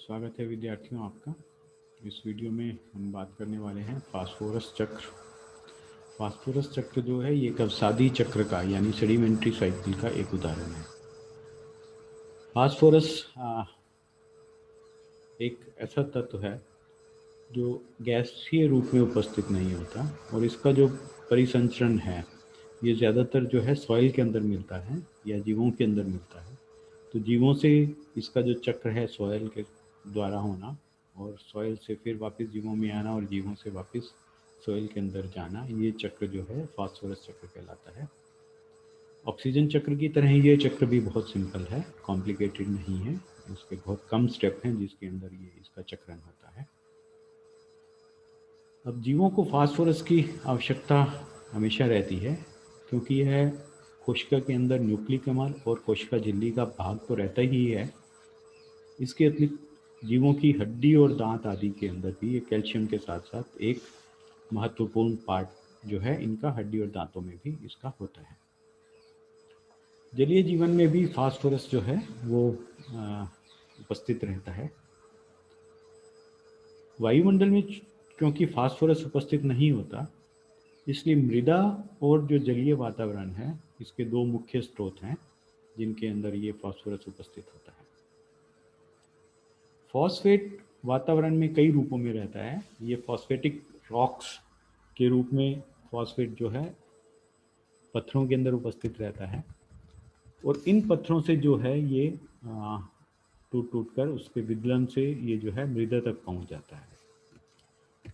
स्वागत है विद्यार्थियों आपका। इस वीडियो में हम बात करने वाले हैं फास्फोरस चक्र। फास्फोरस चक्र जो है ये कवसादी चक्र का यानी सेडिमेंट्री साइकिल का एक उदाहरण है। फास्फोरस एक ऐसा तत्व है जो गैसीय रूप में उपस्थित नहीं होता और इसका जो परिसंचरण है ये ज़्यादातर जो है सॉइल के अंदर मिलता है या जीवों के अंदर मिलता है। तो जीवों से इसका जो चक्र है सॉइल के द्वारा होना और सॉइल से फिर वापस जीवों में आना और जीवों से वापस सॉइल के अंदर जाना, ये चक्र जो है फास्फोरस चक्र कहलाता है। ऑक्सीजन चक्र की तरह ही ये चक्र भी बहुत सिंपल है, कॉम्प्लिकेटेड नहीं है। इसके बहुत कम स्टेप हैं जिसके अंदर ये इसका चक्रण होता है। अब जीवों को फास्फोरस की आवश्यकता हमेशा रहती है क्योंकि यह कोशिका के अंदर न्यूक्लिक अम्ल और कोशिका झिल्ली का भाग तो रहता ही है। इसके अतिरिक्त जीवों की हड्डी और दांत आदि के अंदर भी ये कैल्शियम के साथ साथ एक महत्वपूर्ण पार्ट जो है इनका हड्डी और दांतों में भी इसका होता है। जलीय जीवन में भी फास्फोरस जो है वो उपस्थित रहता है। वायुमंडल में क्योंकि फास्फोरस उपस्थित नहीं होता, इसलिए मृदा और जो जलीय वातावरण है इसके दो मुख्य स्रोत हैं जिनके अंदर ये फास्फोरस उपस्थित होता है। फॉस्फेट वातावरण में कई रूपों में रहता है। ये फॉस्फेटिक रॉक्स के रूप में फॉस्फेट जो है पत्थरों के अंदर उपस्थित रहता है और इन पत्थरों से जो है ये टूट टूट कर उसके विदलन से ये जो है मृदा तक पहुंच जाता है।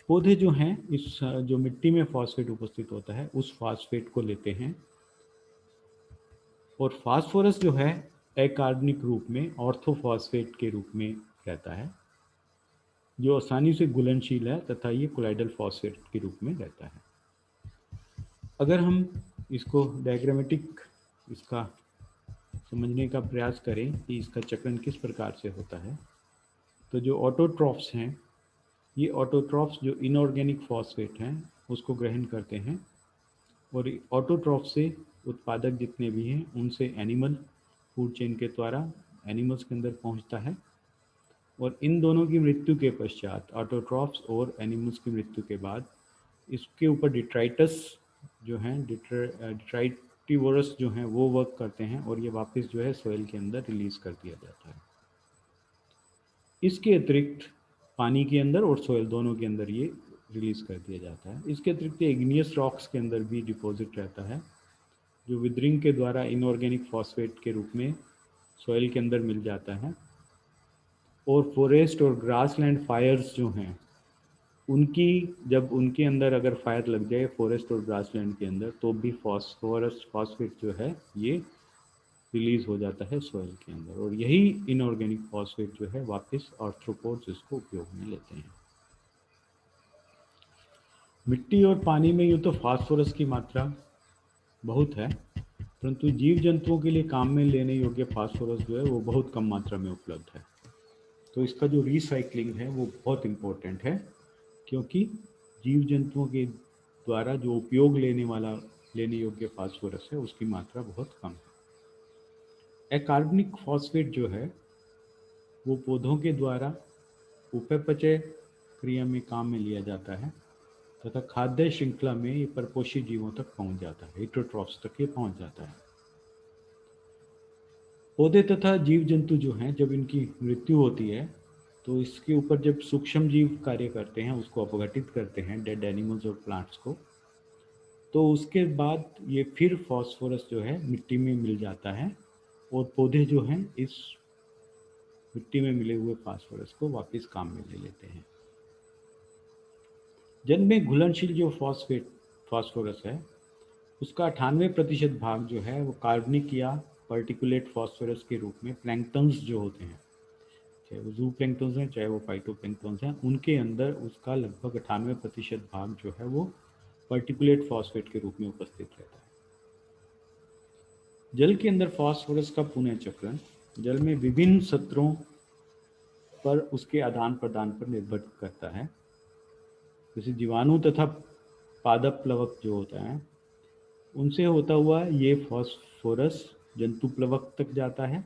पौधे जो हैं इस जो मिट्टी में फॉस्फेट उपस्थित होता है उस फॉस्फेट को लेते हैं और फास्फोरस जो है अकार्बनिक रूप में ऑर्थोफॉस्फेट के रूप में रहता है जो आसानी से घुलनशील है तथा ये कोलाइडल फॉस्फेट के रूप में रहता है। अगर हम इसको डायग्रामेटिक इसका समझने का प्रयास करें कि इसका चक्रण किस प्रकार से होता है, तो जो ऑटोट्रॉफ्स हैं ये ऑटोट्रॉफ्स जो इनऑर्गेनिक फॉस्फेट हैं उसको ग्रहण करते हैं और ऑटोट्रॉफ से उत्पादक जितने भी हैं उनसे एनिमल फूड चेन के द्वारा एनिमल्स के अंदर पहुंचता है और इन दोनों की मृत्यु के पश्चात ऑटोट्रॉफ्स और एनिमल्स की मृत्यु के बाद इसके ऊपर डिट्राइटस जो हैं डिट्राइटिवोरस जो हैं वो वर्क करते हैं और ये वापस जो है सॉइल के अंदर रिलीज कर दिया जाता है। इसके अतिरिक्त पानी के अंदर और सॉइल दोनों के अंदर ये रिलीज कर दिया जाता है। इसके अतिरिक्त इग्नियस रॉक्स के अंदर भी डिपॉजिट रहता है जो विदरिंग के द्वारा इनऑर्गेनिक फॉस्फेट के रूप में सॉइल के अंदर मिल जाता है और फॉरेस्ट और ग्रासलैंड फायर्स जो हैं उनकी जब उनके अंदर अगर फायर लग जाए फॉरेस्ट और ग्रासलैंड के अंदर तो भी फॉस्फेट जो है ये रिलीज हो जाता है सॉइल के अंदर और यही इनऑर्गेनिक फॉस्फेट जो है वापस आर्थ्रोपोड्स इसको उपयोग में लेते हैं। मिट्टी और पानी में यूँ तो फास्फोरस की मात्रा बहुत है परंतु जीव जंतुओं के लिए काम में लेने योग्य फास्फोरस जो है वो बहुत कम मात्रा में उपलब्ध है। तो इसका जो रिसाइकलिंग है वो बहुत इम्पोर्टेंट है क्योंकि जीव जंतुओं के द्वारा जो उपयोग लेने योग्य फास्फोरस है उसकी मात्रा बहुत कम है। अकार्बनिक फॉस्फेट जो है वो पौधों के द्वारा उपापचय क्रिया में काम में लिया जाता है तथा खाद्य श्रृंखला में ये परपोषी जीवों तक पहुंच जाता है, हेटेरोट्रॉफ्स तक ये पहुंच जाता है। पौधे तथा जीव जंतु जो हैं जब इनकी मृत्यु होती है तो इसके ऊपर जब सूक्ष्म जीव कार्य करते हैं उसको अपघटित करते हैं डेड एनिमल्स और प्लांट्स को, तो उसके बाद ये फिर फास्फोरस जो है मिट्टी में मिल जाता है और पौधे जो हैं इस मिट्टी में मिले हुए फास्फोरस को वापस काम में ले लेते हैं। जल में घुलनशील जो फास्फोरस है उसका 98% भाग जो है वो कार्बनिक या पर्टिकुलेट फास्फोरस के रूप में प्लैंक्टन्स जो होते हैं, चाहे वो जू प्लैंक्टन्स हैं चाहे वो फाइटोप्लैंक्टन्स हैं, उनके अंदर उसका लगभग 98% भाग जो है वो पर्टिकुलेट फॉस्फेट के रूप में उपस्थित रहता है। जल के अंदर फास्फोरस का पुनः चक्रण जल में विभिन्न सत्रों पर उसके आदान प्रदान पर निर्भर करता है। जैसे जीवाणु तथा पादप प्लवक जो होता है उनसे होता हुआ ये फास्फोरस जंतु प्लवक तक जाता है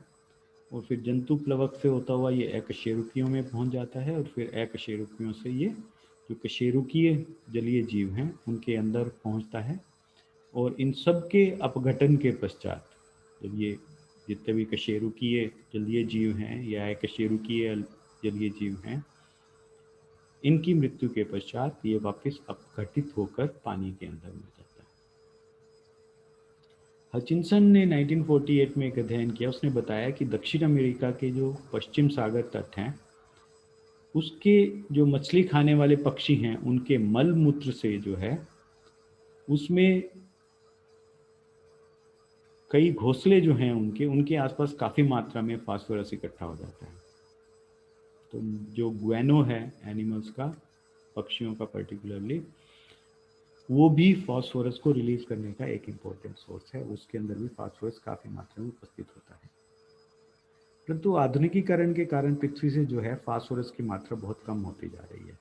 और फिर जंतु प्लवक से होता हुआ ये अकशेरुकियों में पहुंच जाता है, और फिर अकशेरुकियों से ये जो कशेरुकीय जलीय जीव हैं उनके अंदर पहुंचता है। और इन सब के अपघटन के पश्चात जब ये जितने भी कशेरुकीय जलीय जीव हैं या अकशेरुकीय जलीय जीव हैं, इनकी मृत्यु के पश्चात ये वापस अपघटित होकर पानी के अंदर मिल जाता है। हचिंसन ने 1948 में एक अध्ययन किया। उसने बताया कि दक्षिण अमेरिका के जो पश्चिम सागर तट हैं, उसके जो मछली खाने वाले पक्षी हैं, उनके मल मूत्र से जो है उसमें कई घोंसले जो हैं उनके उनके आसपास काफ़ी मात्रा में फास्फोरस इकट्ठा हो जाता है। तो जो ग्वेनो है एनिमल्स का, पक्षियों का पर्टिकुलरली, वो भी फास्फोरस को रिलीज करने का एक इम्पोर्टेंट सोर्स है। उसके अंदर भी फास्फोरस काफ़ी मात्रा में उपस्थित होता है। परंतु आधुनिकीकरण के कारण पृथ्वी से जो है फास्फोरस की मात्रा बहुत कम होती जा रही है।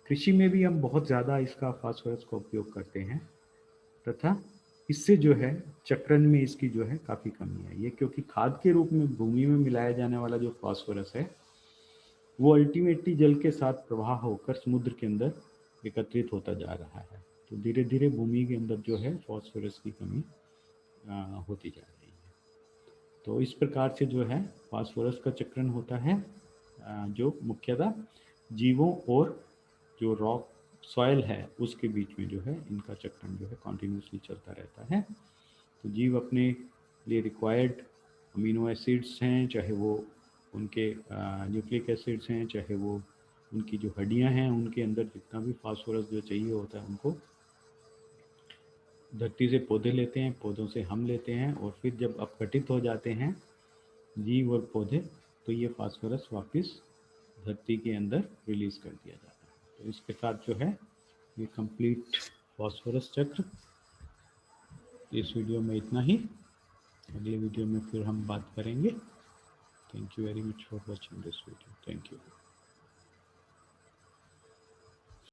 कृषि में भी हम बहुत ज़्यादा इसका फास्फोरस का उपयोग करते हैं, तथा इससे जो है चक्रण में इसकी जो है काफ़ी कमी है। ये क्योंकि खाद के रूप में भूमि में मिलाया जाने वाला जो फास्फोरस है वो अल्टीमेटली जल के साथ प्रवाह होकर समुद्र के अंदर एकत्रित होता जा रहा है। तो धीरे धीरे भूमि के अंदर जो है फास्फोरस की कमी होती जा रही है। तो इस प्रकार से जो है फास्फोरस का चक्रण होता है, जो मुख्यतः जीवों और जो रॉक सॉइल है उसके बीच में जो है इनका चक्रण जो है कॉन्टिन्यूसली चलता रहता है। तो जीव अपने लिए रिक्वायर्ड अमीनो एसिड्स हैं, चाहे वो उनके न्यूक्लिक एसिड्स हैं, चाहे वो उनकी जो हड्डियां हैं उनके अंदर जितना भी फास्फोरस जो चाहिए होता है उनको धरती से पौधे लेते हैं, पौधों से हम लेते हैं, और फिर जब अपघटित हो जाते हैं जीव और पौधे, तो ये फास्फोरस वापस धरती के अंदर रिलीज कर दिया जाता है। तो इसके साथ जो है ये कंप्लीट फास्फोरस चक्र। इस वीडियो में इतना ही। अगले वीडियो में फिर हम बात करेंगे। Thank you very much for watching this video. Thank you.